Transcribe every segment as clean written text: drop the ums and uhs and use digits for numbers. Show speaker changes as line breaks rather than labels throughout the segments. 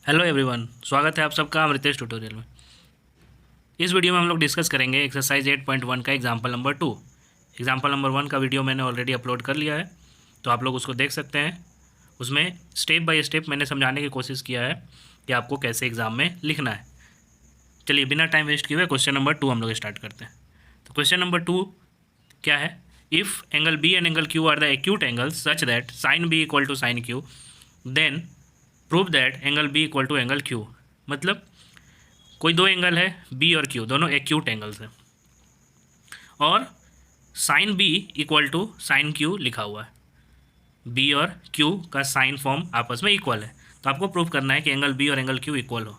Hello everyone, स्वागत है आप सबका अमृतेश ट्यूटोरियल में। इस वीडियो में हम लोग डिस्कस करेंगे एक्सरसाइज 8.1 का एग्जाम्पल नंबर 2। एग्जाम्पल नंबर 1 का वीडियो मैंने ऑलरेडी अपलोड कर लिया है, तो आप लोग उसको देख सकते हैं। उसमें स्टेप बाय स्टेप मैंने समझाने की कोशिश किया है कि आपको कैसे एग्ज़ाम में लिखना है। चलिए बिना टाइम वेस्ट किए हुए क्वेश्चन नंबर 2 हम लोग स्टार्ट करते हैं। तो क्वेश्चन नंबर 2 क्या है? If angle B and angle Q are the acute angles such that sine B equal to sine Q, then prove that angle B equal to angle Q. मतलब कोई दो एंगल है B और Q, दोनों acute angles हैं, और sine B equal to sine Q लिखा हुआ है। बी और क्यू का साइन फॉर्म आपस में इक्वल है, तो आपको प्रूव करना है कि एंगल बी और एंगल क्यू इक्वल हो।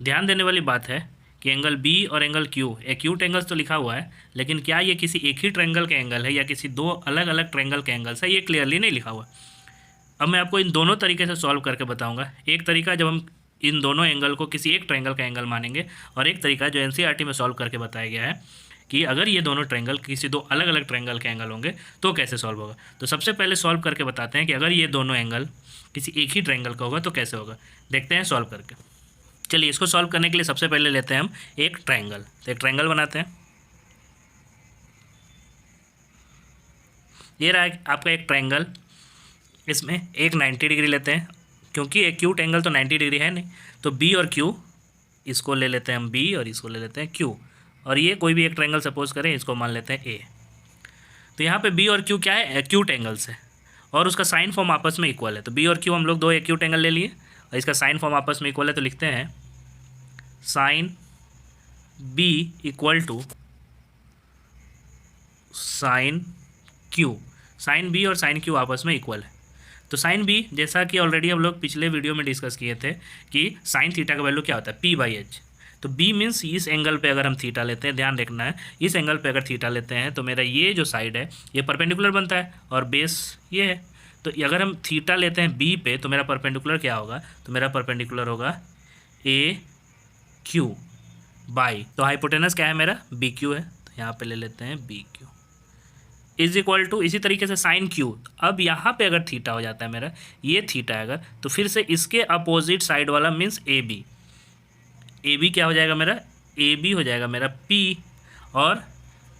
ध्यान देने वाली बात है कि एंगल बी और एंगल क्यू एक्यूट एंगल्स तो लिखा हुआ है, लेकिन क्या ये किसी एक ही ट्रायंगल के एंगल है या किसी दो अलग अलग ट्रायंगल के एंगल्स है, ये क्लियरली नहीं लिखा हुआ। अब मैं आपको इन दोनों तरीके से सॉल्व करके बताऊंगा। एक तरीका जब हम इन दोनों एंगल को किसी एक ट्रायंगल का एंगल मानेंगे, और एक तरीका जो एनसीईआरटी में सॉल्व करके बताया गया है कि अगर ये दोनों ट्रायंगल किसी दो अलग अलग ट्रायंगल के एंगल होंगे तो कैसे सॉल्व होगा। तो सबसे पहले सॉल्व करके बताते हैं कि अगर ये दोनों एंगल किसी एक ही ट्रायंगल का होगा तो कैसे होगा। देखते हैं सॉल्व करके। चलिए इसको सॉल्व करने के लिए सबसे पहले लेते हैं हम एक ट्रायंगल। तो एक ट्रायंगल बनाते हैं। ये रहा आपका एक ट्रायंगल। इसमें एक 90 डिग्री लेते हैं, क्योंकि एक्यूट एंगल तो 90 डिग्री है नहीं, तो बी और क्यू, इसको ले लेते हैं हम बी और इसको ले लेते हैं क्यू, और ये कोई भी एक ट्रायंगल सपोज करें, इसको मान लेते हैं ए। तो यहाँ पे बी और क्यू क्या है? एक्यूट एंगल्स है, और उसका साइन फॉर्म आपस में इक्वल है। तो बी और क्यू हम लोग दो एक्यूट एंगल ले लिए और इसका साइन फॉर्म आपस में इक्वल है, तो लिखते हैं sine B equal to sine Q. Sine B और साइन क्यू आपस में इक्वल है। तो साइन बी, जैसा कि ऑलरेडी हम लोग पिछले वीडियो में डिस्कस किए थे कि साइन थीटा का वैल्यू क्या होता है? p/h। तो b मीन्स इस एंगल पे अगर हम थीटा लेते हैं, ध्यान रखना है, इस एंगल पे अगर थीटा लेते हैं तो मेरा ये जो साइड है ये परपेंडिकुलर बनता है और बेस ये है। तो अगर हम थीटा लेते हैं b पे तो मेरा परपेंडिकुलर क्या होगा? तो मेरा परपेंडिकुलर होगा AQ बाई, तो हाइपोटेनस क्या है मेरा? BQ है, तो यहाँ पे ले लेते हैं BQ इज इक्वल टू, इसी तरीके से साइन क्यू। अब यहाँ पे अगर थीटा हो जाता है मेरा, ये थीटा है अगर, तो फिर से इसके अपोजिट साइड वाला मीन्स ए बी क्या हो जाएगा मेरा? ए बी हो जाएगा मेरा P, और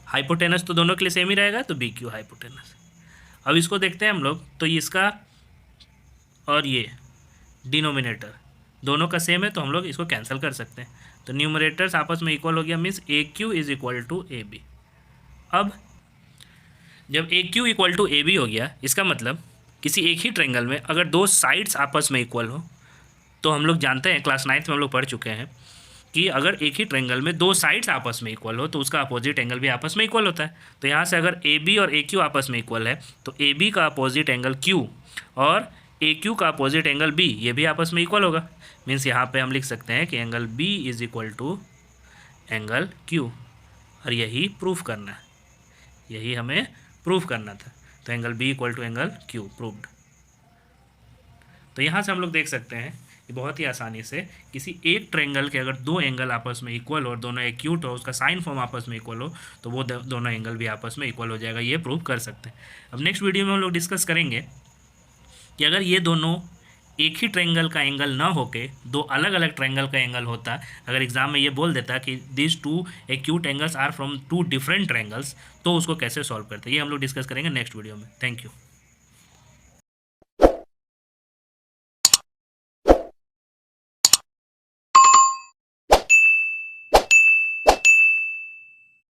हाइपोटेनस तो दोनों के लिए सेम ही रहेगा, तो बी क्यू हाइपोटेनस। अब इसको देखते हैं हम लोग, तो इसका और ये डिनोमिनेटर दोनों का सेम है, तो हम लोग इसको कैंसिल कर सकते हैं। तो न्यूमरेटर्स आपस में इक्वल हो गया, means AQ is equal to AB। अब जब AQ इक्वल टू AB हो गया, इसका मतलब किसी एक ही ट्रायंगल में अगर दो साइड्स आपस में इक्वल हो, तो हम लोग जानते हैं, क्लास 9th में हम लोग पढ़ चुके हैं कि अगर एक ही ट्रायंगल में दो साइड्स आपस में इक्वल हो तो उसका अपोजिट एंगल भी आपस में इक्वल होता है। तो यहाँ से अगर AB और AQ आपस में इक्वल है तो AB का अपोजिट एंगल Q और AQ का अपोजिट एंगल B, ये भी आपस में इक्वल होगा। मीन्स यहाँ पे हम लिख सकते हैं कि angle B is equal to angle Q, और यही प्रूफ करना है, यही हमें प्रूफ करना था। तो angle B equal to angle Q proved. तो यहाँ से हम लोग देख सकते हैं कि बहुत ही आसानी से किसी एक ट्रायंगल के अगर दो एंगल आपस में इक्वल हो और दोनों एक्यूट हो, उसका साइन फॉर्म आपस में इक्वल हो, तो वो दोनों एंगल भी आपस में इक्वल हो जाएगा, ये प्रूव कर सकते हैं। अब नेक्स्ट वीडियो में हम लोग डिस्कस करेंगे कि अगर ये दोनों एक ही ट्रायंगल का एंगल ना होके दो अलग अलग ट्रायंगल का एंगल होता, अगर एग्जाम में ये बोल देता कि this two acute angles are from two different triangles, तो उसको कैसे सॉल्व करते हैं, ये हम लोग डिस्कस करेंगे नेक्स्ट वीडियो में। Thank you.